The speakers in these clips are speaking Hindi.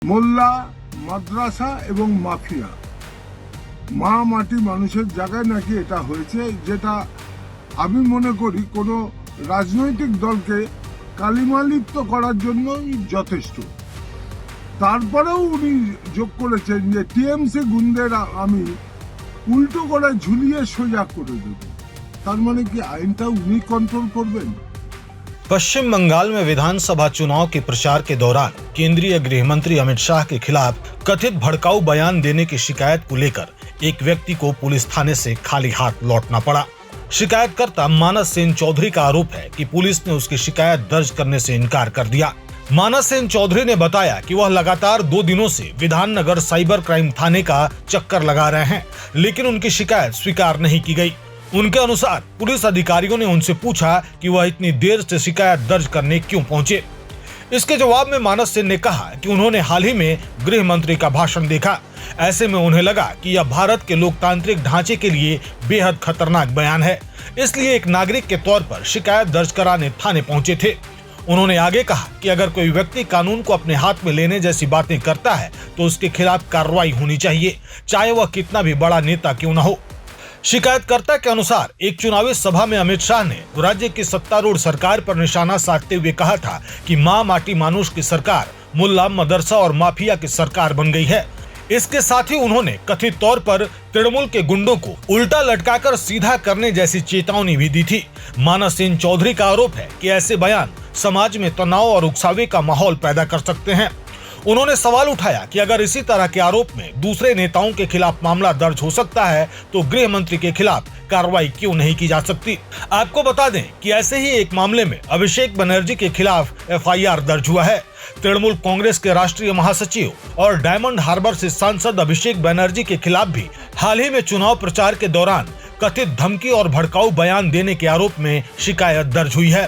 মোল্লা, মাদ্রাসা এবং মাফিয়া, মা মাটি মানুষের জায়গায় নাকি এটা হয়েছে, যেটা আমি মনে করি কোনো রাজনৈতিক দলকে কালিমালিপ্ত করার জন্যই যথেষ্ট। তারপরেও উনি যোগ করেছেন যে টিএমসি গুন্ডের আমি উল্টো করে ঝুলিয়ে সোজা করে দেব। তার মানে কি আইনটা উনি কন্ট্रोल করবেন? पश्चिम बंगाल में विधानसभा चुनाव के प्रचार के दौरान केंद्रीय गृह मंत्री अमित शाह के खिलाफ कथित भड़काऊ बयान देने की शिकायत को लेकर एक व्यक्ति को पुलिस थाने से खाली हाथ लौटना पड़ा। शिकायतकर्ता मानस सेन चौधरी का आरोप है कि पुलिस ने उसकी शिकायत दर्ज करने से इनकार कर दिया। मानस सेन चौधरी ने बताया कि वह लगातार 2 दिनों से विधाननगर साइबर क्राइम थाने का चक्कर लगा रहे हैं, लेकिन उनकी शिकायत स्वीकार नहीं की गई। उनके अनुसार पुलिस अधिकारियों ने उनसे पूछा कि वह इतनी देर से शिकायत दर्ज करने क्यों पहुंचे। इसके जवाब में मानस सेन ने कहा कि उन्होंने हाल ही में गृह मंत्री का भाषण देखा। ऐसे में उन्हें लगा कि यह भारत के लोकतांत्रिक ढांचे के लिए बेहद खतरनाक बयान है, इसलिए एक नागरिक के तौर पर शिकायत दर्ज कराने थाने पहुंचे थे। उन्होंने आगे कहा कि अगर कोई व्यक्ति कानून को अपने हाथ में लेने जैसी बातें करता है तो उसके खिलाफ कार्रवाई होनी चाहिए, चाहे वह कितना भी बड़ा नेता क्यों न हो। शिकायतकर्ता के अनुसार एक चुनावी सभा में अमित शाह ने राज्य की सत्तारूढ़ सरकार पर निशाना साधते हुए कहा था कि मां माटी मानुष की सरकार मुल्ला, मदरसा और माफिया की सरकार बन गई है। इसके साथ ही उन्होंने कथित तौर पर तृणमूल के गुंडों को उल्टा लटकाकर सीधा करने जैसी चेतावनी भी दी थी। मानस सेन चौधरी का आरोप है कि ऐसे बयान समाज में तनाव और उकसावे का माहौल पैदा कर सकते हैं। उन्होंने सवाल उठाया कि अगर इसी तरह के आरोप में दूसरे नेताओं के खिलाफ मामला दर्ज हो सकता है तो गृह मंत्री के खिलाफ कार्रवाई क्यों नहीं की जा सकती। आपको बता दें कि ऐसे ही एक मामले में अभिषेक बनर्जी के खिलाफ FIR दर्ज हुआ है। तृणमूल कांग्रेस के राष्ट्रीय महासचिव और डायमंड हार्बर से सांसद अभिषेक बनर्जी के खिलाफ भी हाल ही में चुनाव प्रचार के दौरान कथित धमकी और भड़काऊ बयान देने के आरोप में शिकायत दर्ज हुई है।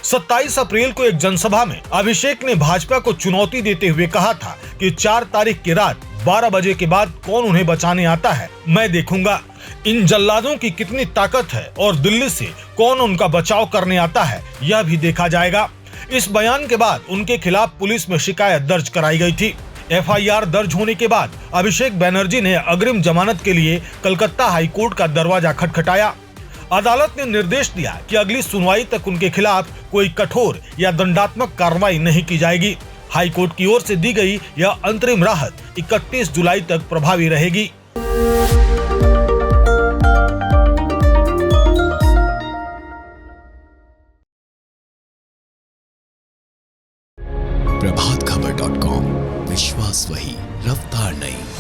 27 अप्रैल को एक जनसभा में अभिषेक ने भाजपा को चुनौती देते हुए कहा था कि 4 तारीख की रात 12 बजे के बाद कौन उन्हें बचाने आता है मैं देखूंगा। इन जल्लादों की कितनी ताकत है और दिल्ली से कौन उनका बचाव करने आता है यह भी देखा जाएगा। इस बयान के बाद उनके खिलाफ पुलिस में शिकायत दर्ज कराई गई थी। FIR दर्ज होने के बाद अभिषेक बनर्जी ने अग्रिम जमानत के लिए कलकत्ता हाईकोर्ट का दरवाजा खटखटाया। अदालत ने निर्देश दिया कि अगली सुनवाई तक उनके खिलाफ कोई कठोर या दंडात्मक कार्रवाई नहीं की जाएगी। हाईकोर्ट की ओर से दी गई यह अंतरिम राहत 31 जुलाई तक प्रभावी रहेगी। प्रभातखबर.com, विश्वास वही, रफ्तार नहीं।